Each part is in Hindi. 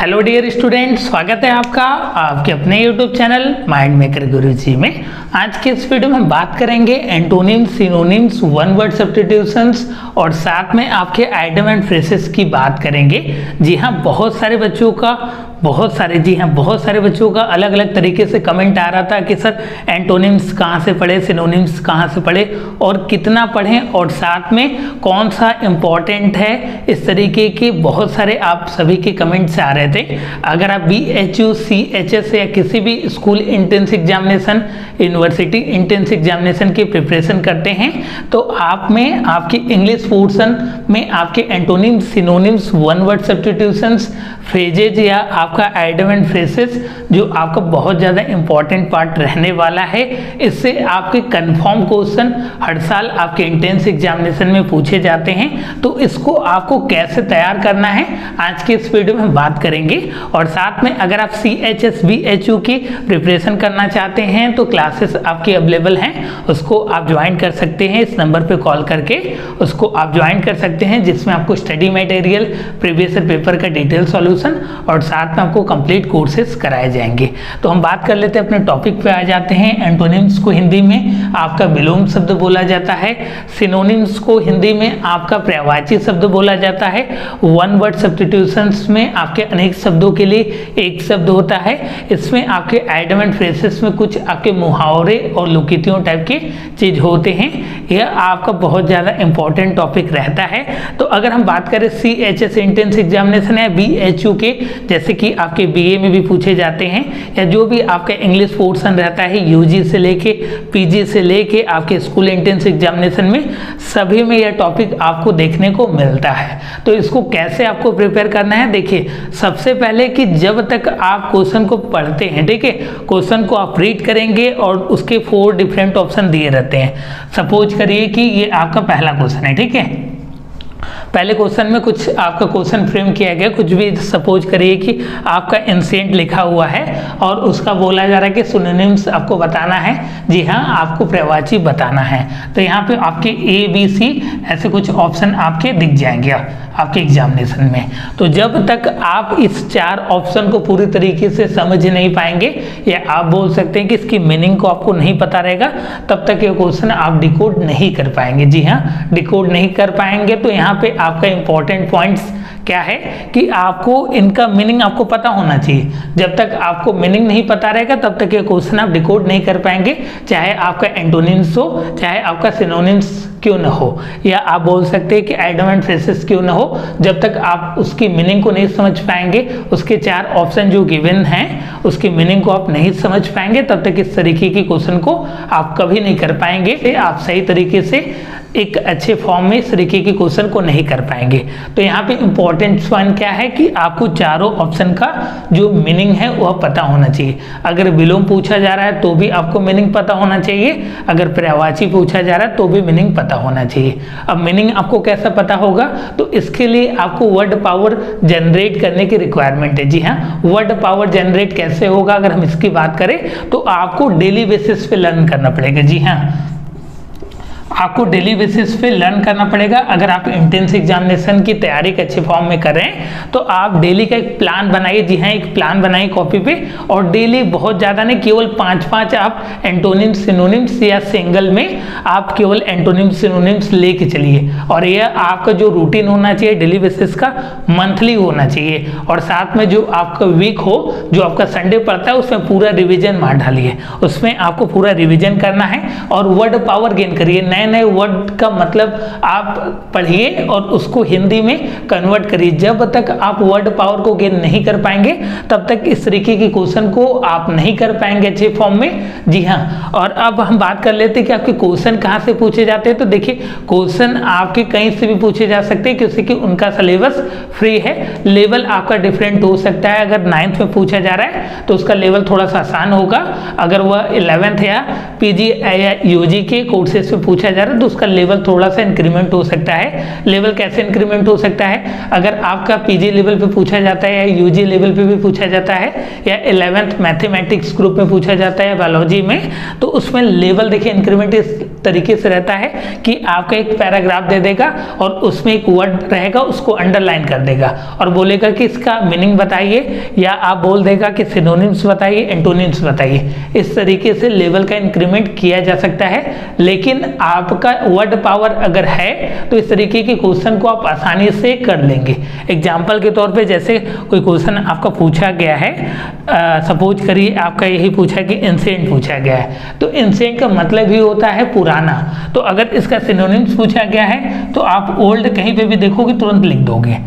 हेलो डियर स्टूडेंट, स्वागत है आपका आपके अपने यूट्यूब चैनल माइंड मेकर गुरुजी में। आज के इस वीडियो में हम बात करेंगे antonyms, synonyms, one word substitutions और साथ में आपके आइडियम एंड फ्रेजेस की बात करेंगे। जी हाँ, बहुत सारे बच्चों का अलग अलग तरीके से कमेंट आ रहा था कि सर एंटोनिम्स कहाँ से पढ़े, सिनोनिम्स कहाँ से पढ़े और कितना पढ़ें और साथ में कौन सा इम्पॉर्टेंट है। इस तरीके के बहुत सारे आप सभी के कमेंट्स आ रहे थे। अगर आप BHU, CHS या किसी भी school entrance examination, university entrance examination की प्रिपरेशन करते हैं तो आप में आपके इंग्लिश पोर्शन में आपके antonyms, synonyms, one word substitutions, phrases या आपका आइडियम एंड फ्रेजेस जो आपका बहुत ज़्यादा इंपॉर्टेंट पार्ट रहने वाला है। इससे आपके कंफर्म क्वेश्चन हर साल आपके एंट्रेंस एग्जामिनेशन में पूछे जाते हैं, तो इसको आपको कैसे तैयार करना है आज के इस वीडियो में हम बात करेंगे। और साथ में अगर आप CHS, BHU की प्रिपरेशन करना चाहते हैं तो क्लासेस आपकी अवेलेबल हैं, उसको आप ज्वाइन कर सकते हैं। इस नंबर पे कॉल करके उसको आप ज्वाइन कर सकते हैं, जिसमें आपको study material, previous year paper का डिटेल सॉल्यूशन और साथ में आपको कंप्लीट कोर्सेज कराए जाएंगे। तो हम बात कर लेते हैं, अपने टॉपिक पे आ जाते हैं। एंटोनिम्स को हिंदी में आपका विलोम शब्द बोला जाता है। सिनोनिम्स को हिंदी में आपका पर्यायवाची शब्द बोला जाता है। वन वर्ड सब्स्टिट्यूशंस में आपके अनेक शब्दों के लिए एक शब्द होता है। इसमें आपके आइडियम एंड फ्रेजेस में कुछ आपके मुहावरे और लोकितियों टाइप के चीज होते हैं। यह आपका बहुत ज़्यादा इंपॉर्टेंट टॉपिक रहता है। तो अगर हम बात करें CHS एंट्रेंस एग्जामिनेशन है, BHU के जैसे कि आपके BA में भी पूछे जाते हैं, या जो भी आपका इंग्लिश पोर्शन रहता है UG से लेके PG से लेके आपके स्कूल एंट्रेंस एग्जामिनेशन में, सभी में यह टॉपिक आपको देखने को मिलता है। तो इसको कैसे आपको प्रिपेयर करना है, देखिए सबसे पहले कि जब तक आप क्वेश्चन को पढ़ते हैं, ठीक है, क्वेश्चन को आप रीड करेंगे और उसके 4 डिफरेंट ऑप्शन दिए रहते हैं। सपोज करिए कि ये आपका पहला क्वेश्चन है, ठीक है। पहले क्वेश्चन में कुछ आपका क्वेश्चन फ्रेम किया गया, कुछ भी सपोज करिए कि आपका इंसिडेंट लिखा हुआ है और उसका बोला जा रहा है कि सिनोनिम्स आपको बताना है। जी हाँ, आपको पर्यायवाची बताना है। तो यहाँ पे आपके ABC ऐसे कुछ ऑप्शन आपके दिख जाएंगे आपके एग्जामिनेशन में। तो जब तक आप इस 4 ऑप्शन को पूरी तरीके से समझ नहीं पाएंगे, या आप बोल सकते हैं कि इसकी मीनिंग को आपको नहीं पता रहेगा, तब तक ये क्वेश्चन आप डिकोड नहीं कर पाएंगे। जी हाँ, डिकोड नहीं कर पाएंगे। तो यहाँ पे आपका इंपॉर्टेंट पॉइंट्स क्या है कि आपको इनका मीनिंग आपको पता होना चाहिए। जब तक आपको मीनिंग नहीं पता रहेगा तब तक ये क्वेश्चन आप डिकोड नहीं कर पाएंगे, चाहे आपका एंटोनिम्स हो, चाहे आपका सिनोनिम्स क्यों न हो, या आप बोल सकते हैं कि आइडियम एंड फ्रेजेस क्यों न हो। जब तक आप उसकी मीनिंग को नहीं समझ पाएंगे, उसके 4 ऑप्शन जो गिवन हैं उसकी मीनिंग को आप नहीं समझ पाएंगे, तब तक इस तरीके की क्वेश्चन को आप कभी नहीं कर पाएंगे। आप सही तरीके से एक अच्छे फॉर्म में इस तरीके के क्वेश्चन को नहीं कर पाएंगे। तो यहाँ पे इंपॉर्टेंट पॉइंट क्या है कि आपको चारों ऑप्शन का जो मीनिंग है वह पता होना चाहिए। अगर विलोम पूछा जा रहा है तो भी आपको मीनिंग पता होना चाहिए, अगर पर्यायवाची पूछा जा रहा है तो भी मीनिंग पता होना चाहिए। अब मीनिंग आपको कैसा पता होगा, तो इसके लिए आपको वर्ड पावर जनरेट करने की रिक्वायरमेंट है। जी हाँ, वर्ड पावर जनरेट कैसे होगा, अगर हम इसकी बात करें तो आपको डेली बेसिस पे लर्न करना पड़ेगा। जी हाँ, आपको डेली बेसिस पे लर्न करना पड़ेगा। अगर आप एंट्रेंस एग्जामिनेशन की तैयारी के अच्छे फॉर्म में करें तो आप डेली का एक प्लान बनाइए। जी हाँ, एक प्लान बनाइए कॉपी पे, और डेली बहुत ज़्यादा नहीं, केवल 5-5 आप एंटोनिम्स, सिनोनिम्स या सिंगल में आप केवल एंटोनिम्स, सिनोनिम्स लेके चलिए। और यह आपका जो रूटीन होना चाहिए डेली बेसिस का, मंथली होना चाहिए। और साथ में जो आपका वीक हो, जो आपका संडे पड़ता है, उसमें पूरा रिविजन मार डालिए, उसमें आपको पूरा रिविजन करना है और वर्ड पावर गेन करिए। नए वर्ड का मतलब आप पढ़िए और उसको हिंदी में कन्वर्ट करिए। जब तक आप वर्ड पावर को गेन नहीं कर पाएंगे तब तक इस तरीके के क्वेश्चन को आप नहीं कर पाएंगे अच्छे फॉर्म में। जी हाँ, और अब हम बात कर लेते हैं कि आपके क्वेश्चन कहाँ से पूछे जाते हैं। तो देखिए, क्वेश्चन आपके कहीं से भी पूछे जा सकते हैं, क्योंकि उनका सिलेबस फ्री है। लेवल आपका डिफरेंट हो सकता है। अगर 9th में पूछा जा रहा है तो उसका लेवल थोड़ा सा आसान होगा। अगर वह 11th या PG या UG के कोर्सेज पे पूछा पूछा जा रहा है तो उसका लेवल थोड़ा सा इंक्रीमेंट हो सकता है। लेवल कैसे इंक्रीमेंट हो सकता है, अगर आपका पीजी लेवल पे पूछा जाता है या यूजी लेवल पे भी पूछा जाता है या 11th मैथमेटिक्स ग्रुप में पूछा जाता है बायोलॉजी में, तो उसमें लेवल देखिए इंक्रीमेंट इस तरीके से रहता है कि आपका एक पैराग्राफ दे देगा और उसमें एक वर्ड रहेगा, उसको अंडरलाइन कर देगा और बोलेगा कि इसका मीनिंग बताइए, या आप बोल देगा कि सिनोनिम्स बताइए, एंटोनिम्स बताइए। इस तरीके से लेवल का इंक्रीमेंट किया जा सकता है। लेकिन आपका वर्ड पावर अगर है तो इस तरीके के क्वेश्चन को आप आसानी से कर लेंगे। एग्जाम्पल के तौर पे जैसे कोई क्वेश्चन आपका पूछा गया है, सपोज करिए आपका यही पूछा कि इंसेंट पूछा गया है, तो इंसेंट का मतलब ही होता है पुराना। तो अगर इसका सिनोनिम्स पूछा गया है तो आप ओल्ड कहीं पे भी देखोगे तुरंत लिख दोगे।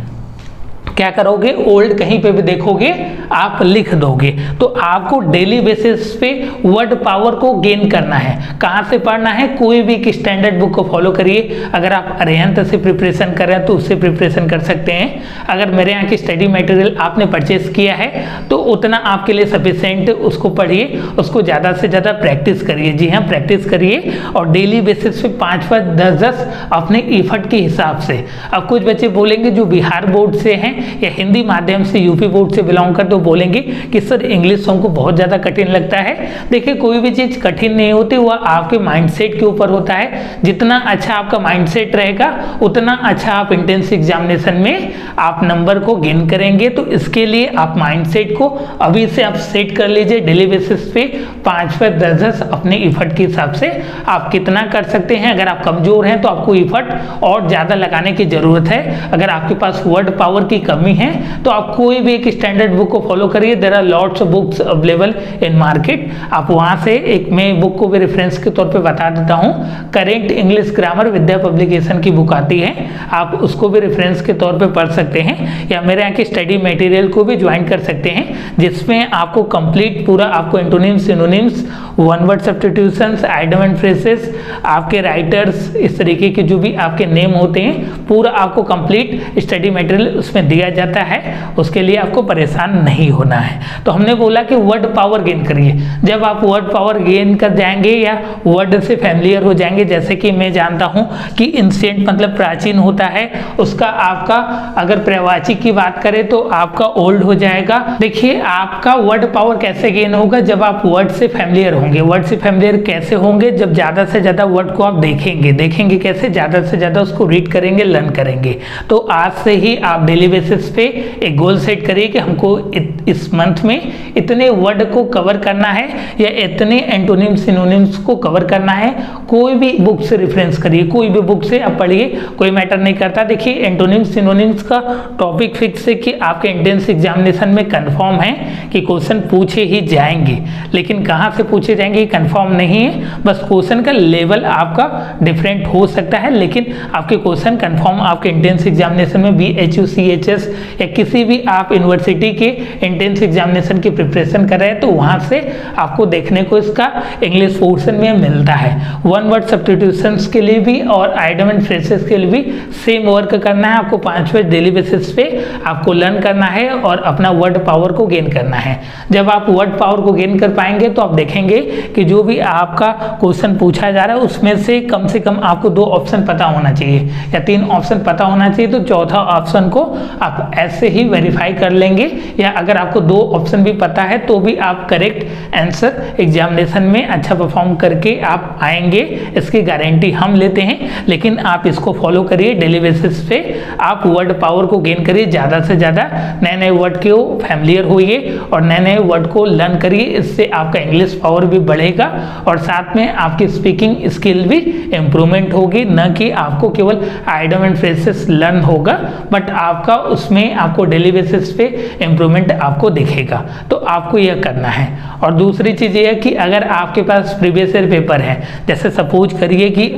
क्या करोगे, ओल्ड कहीं पे भी देखोगे आप लिख दोगे। तो आपको डेली बेसिस पे वर्ड पावर को गेन करना है। कहाँ से पढ़ना है, कोई भी एक स्टैंडर्ड बुक को फॉलो करिए। अगर आप अरिहंत से प्रिपरेशन कर रहे हैं तो उससे प्रिपरेशन कर सकते हैं। अगर मेरे यहाँ की स्टडी मटेरियल आपने परचेस किया है तो उतना आपके लिए सफिशिएंट, उसको पढ़िए, उसको ज़्यादा से ज़्यादा प्रैक्टिस करिए। जी हाँ, प्रैक्टिस करिए और डेली बेसिस पे 5-5, 10-10 अपने इफर्ट के हिसाब से। अब कुछ बच्चे बोलेंगे जो बिहार बोर्ड से हैं या हिंदी माध्यम से यूपी बोर्ड से बिलोंग कर, तो बोलेंगे कि सर इंग्लिश हमको बहुत ज़्यादा कठिन लगता है। देखिए कोई भी चीज़ कठिन नहीं होती, वह आपके माइंडसेट के ऊपर होता है। जितना अच्छा आपका माइंडसेट रहेगा उतना अच्छा आप इंट्रेंस एग्जामिनेशन में आप नंबर को गेन करेंगे। तो इसके लिए आप माइंडसेट को अभी से आप सेट कर लीजिए। डेली बेसिस पे 5-5, 10-10 अपने इफर्ट के हिसाब से आप कितना कर सकते हैं। अगर आप कमजोर हैं तो आपको इफर्ट और ज़्यादा लगाने की ज़रूरत है। अगर आपके पास वर्ड पावर की कमी है तो आप कोई भी एक स्टैंडर्ड बुक को फॉलो करिए। There are lots of books available in market. आप वहां से एक, मैं बुक को भी रेफरेंस के तौर पे बता देता हूं, करेंट इंग्लिश ग्रामर विद्या पब्लिकेशन की बुक आती है, आप उसको भी रेफरेंस के तौर पे पढ़ सकते हैं। या मेरे यहाँ के स्टडी मटेरियल को भी ज्वाइन कर सकते हैं, जिसमें आपको कंप्लीट पूरा आपको antonyms, synonyms, one word substitutions, idiom and phrases, आपके राइटर्स, इस तरीके के जो भी आपके नेम होते हैं, पूरा आपको कंप्लीट स्टडी मटेरियल उसमें दिया जाता है। उसके लिए आपको परेशान नहीं होना है। तो हमने बोला कि वर्ड पावर गेन करिए। जब आप वर्ड पावर गेन कर जाएंगे या वर्ड से फैमिलियर हो जाएंगे, जैसे कि मैं जानता हूं कि इंसेंट मतलब प्राचीन होता है, उसका आपका अगर पर्यायवाची की बात करें तो आपका ओल्ड हो जाएगा। देखिए आपका वर्ड पावर कैसे गेन होगा, जब आप वर्ड से फैमिलियर होंगे। वर्ड से फैमिलियर कैसे होंगे, जब ज़्यादा से ज़्यादा वर्ड को आप देखेंगे कैसे, ज़्यादा से ज़्यादा उसको रीड करेंगे, लर्न करेंगे। तो आज से ही आप डेली बेसिस पे एक गोल सेट करिए कि हमको इस मंथ में इतने वर्ड को कवर करना है या इतने एंटोनिम्स, सिनोनिम्स को कवर करना है। कोई भी बुक से रेफरेंस करिए, कोई भी बुक से आप पढ़िए, कोई मैटर नहीं करता। देखिए एंटोनिम्स, सिनोनिम्स का टॉपिक फिक्स है कि आपके एंट्रेंस एग्जामिनेशन में कंफर्म है कि क्वेश्चन पूछे ही जाएंगे, लेकिन कहाँ से पूछे जाएंगे कंफर्म नहीं है। बस क्वेश्चन का लेवल आपका डिफरेंट हो सकता है, लेकिन आपके क्वेश्चन कंफर्म आपके एंट्रेंस एग्जामिनेशन में BHU, CHS या किसी भी आप यूनिवर्सिटी के एंट्रेंस एग्जामिनेशन की प्रिपरेशन कर रहे हैं तो वहां से आपको देखने को इसका इंग्लिश पोर्शन में मिलता है। वन वर्ड सब्स्टिट्यूशंस के लिए भी और आइडियम एंड फ्रेजेस के लिए भी सेम वर्क करना है। आपको 5 डेली बेसिस पे आपको लर्न करना है और अपना वर्ड पावर को गेन करना है। जब आप वर्ड पावर को गेन कर पाएंगे तो आप देखेंगे कि जो भी आपका क्वेश्चन पूछा जा रहा है उसमें से कम आपको 2 ऑप्शन पता होना चाहिए या 3 ऑप्शन पता होना चाहिए। तो चौथा ऑप्शन को आप ऐसे ही वेरीफाई कर लेंगे, या अगर आपको 2 ऑप्शन भी पता है तो भी आप करेक्ट आंसर एग्जामिनेशन में अच्छा परफॉर्म करके आप आएंगे, इसकी गारंटी हम लेते हैं। लेकिन आप इसको फॉलो करिए, डेली बेसिस पे आप वर्ड पावर को गेन करिए, ज़्यादा से ज़्यादा नए वर्ड के फैमिलियर होइए और नए वर्ड को लर्न करिए। इससे आपका इंग्लिश पावर भी बढ़ेगा और साथ में आपकी स्पीकिंग स्किल भी इम्प्रूवमेंट होगी। न कि आपको केवल आइडियम एंड फ्रेजेस लर्न होगा, बट आपका उसमें आपको डेली बेसिस पे इम्प्रूवमेंट आपको दिखेगा। तो आपको यह करना है। और दूसरी चीज़ ये है कि अगर आपके पास प्रीवियस ईयर पेपर है, जैसे सपोज करिए कि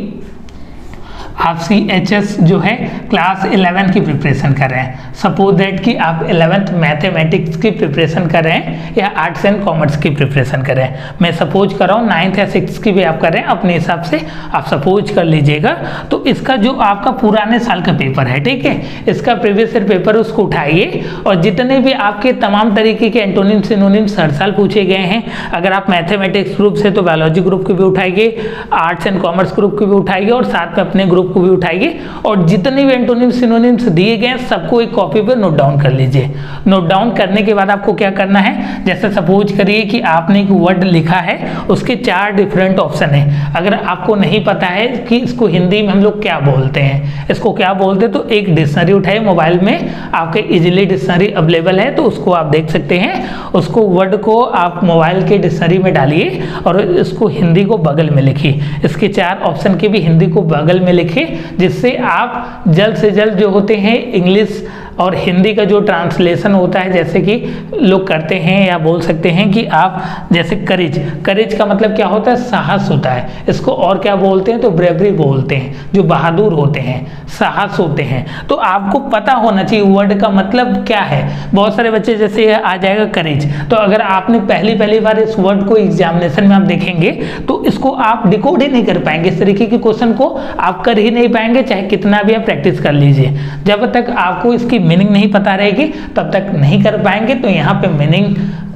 आप CHS जो है क्लास 11 की प्रिपरेशन कर रहे हैं, सपोज दैट कि आप 11th मैथमेटिक्स की प्रिपरेशन कर रहे हैं या आर्ट्स एंड कॉमर्स की प्रिपरेशन कर रहे हैं, मैं सपोज कर रहा हूँ 9th या 6th की भी आप कर रहे हैं, अपने हिसाब से आप सपोज कर लीजिएगा। तो इसका जो आपका पुराने साल का पेपर है, ठीक है, इसका प्रीवियस ईयर पेपर उसको उठाइए और जितने भी आपके तमाम तरीके के एंटोनिम सिनोनिम्स हर साल पूछे गए हैं, अगर आप मैथमेटिक्स ग्रुप से तो बायोलॉजी ग्रुप के भी उठाइए, आर्ट्स एंड कॉमर्स ग्रुप के भी उठाइए और साथ में अपने ग्रुप को भी उठाइए और जितने भी एंटोनिम सिनोनिम्स दिए गए हैं सबको एक कॉपी पे नोट डाउन कर लीजिए। नोट डाउन करने के बाद आपको क्या करना है, जैसे सपोज करिए कि आपने एक वर्ड लिखा है, उसके 4 डिफरेंट ऑप्शन है। अगर आपको नहीं पता है कि इसको हिंदी में हम लोग क्या बोलते हैं, इसको क्या बोलते हैं, तो एक डिक्शनरी उठाइए, मोबाइल में आपके इजीली डिक्शनरी अवेलेबल है तो उसको आप देख सकते हैं। उसको वर्ड को आप मोबाइल के डिक्शनरी में डालिए और इसको हिंदी को बगल में लिखिए, इसके 4 ऑप्शन के भी हिंदी को बगल में लिखिए, जिससे आप जल्द से जल्द जो होते हैं इंग्लिश और हिंदी का जो ट्रांसलेशन होता है, जैसे कि लोग करते हैं या बोल सकते हैं कि आप जैसे करेज, करेज का मतलब क्या होता है, साहस होता है, इसको और क्या बोलते हैं तो ब्रेवरी बोलते हैं, जो बहादुर होते हैं, साहस होते हैं। तो आपको पता होना चाहिए वर्ड का मतलब क्या है। बहुत सारे बच्चे जैसे आ जाएगा करेज, तो अगर आपने पहली बार इस वर्ड को एग्जामिनेशन में आप देखेंगे तो इसको आप डिकोड ही नहीं कर पाएंगे, इस तरीके के क्वेश्चन को आप कर ही नहीं पाएंगे, चाहे कितना भी आप प्रैक्टिस कर लीजिए। जब तक आपको इसकी मीनिंग नहीं पता रहेगी तब तक नहीं कर पाएंगे। तो यहाँ पे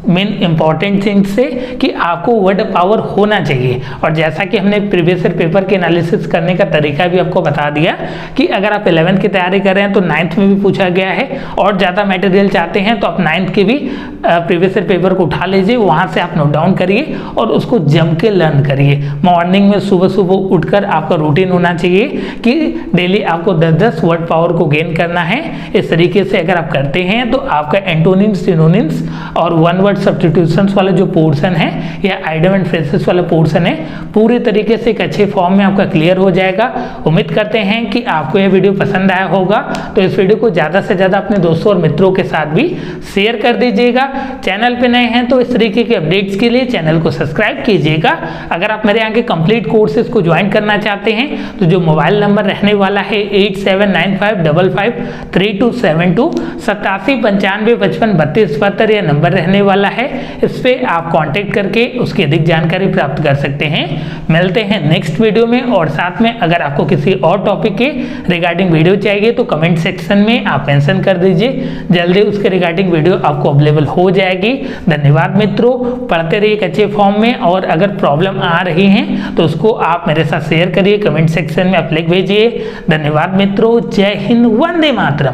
मेन इंपॉर्टेंट थिंग से कि आपको वर्ड पावर होना चाहिए। और जैसा कि हमने प्रीवियस ईयर पेपर के एनालिसिस करने का तरीका भी आपको बता दिया कि अगर आप 11th की तैयारी कर रहे हैं तो 9th में भी पूछा गया है, और ज़्यादा मटेरियल चाहते हैं तो आप 9th के भी प्रीवियस ईयर पेपर को उठा लीजिए, वहाँ से आप नोट डाउन करिए और उसको जम के लर्न करिए। मॉर्निंग में सुबह उठकर आपका रूटीन होना चाहिए कि डेली आपको 10-10 वर्ड पावर को गेन करना है। इस तरीके से अगर आप करते हैं तो आपका एंटोनिम्स, सिनोनिम्स और वन वर्ड सब्स्टिट्यूशंस वाला जो पोर्शन है या आइडियम एंड फ्रेजेस वाला पोर्शन है, पूरी तरीके से एक अच्छे फॉर्म में आपका क्लियर हो जाएगा। उम्मीद करते हैं कि आपको यह वीडियो पसंद आया होगा, तो इस वीडियो को ज़्यादा से ज़्यादा अपने दोस्तों और मित्रों के साथ भी शेयर कर दीजिएगा। चैनल पे नए हैं तो इस तरीके के अपडेट्स के लिए चैनल को सब्सक्राइब कीजिएगा। अगर आप मेरे यहाँ के कंप्लीट कोर्सेज को ज्वाइन करना चाहते हैं तो जो मोबाइल नंबर रहने वाला है 8795553272 8795553272 यह नंबर रहने वाला है, इस पे आप कांटेक्ट करके उसकी अधिक जानकारी प्राप्त कर सकते हैं। मिलते हैं नेक्स्ट वीडियो में, और साथ में अगर आपको किसी और टॉपिक के रिगार्डिंग वीडियो चाहिए तो कमेंट सेक्शन में आप मेंशन कर दीजिए, जल्दी उसके रिगार्डिंग वीडियो आपको अवेलेबल हो जाएगी। धन्यवाद मित्रों, पढ़ते रहिए एक अच्छे फॉर्म में, और अगर प्रॉब्लम आ रही हैं तो उसको आप मेरे साथ शेयर करिए, कमेंट सेक्शन में आप लिख भेजिए। धन्यवाद मित्रों, जय हिंद, वंदे मातरम।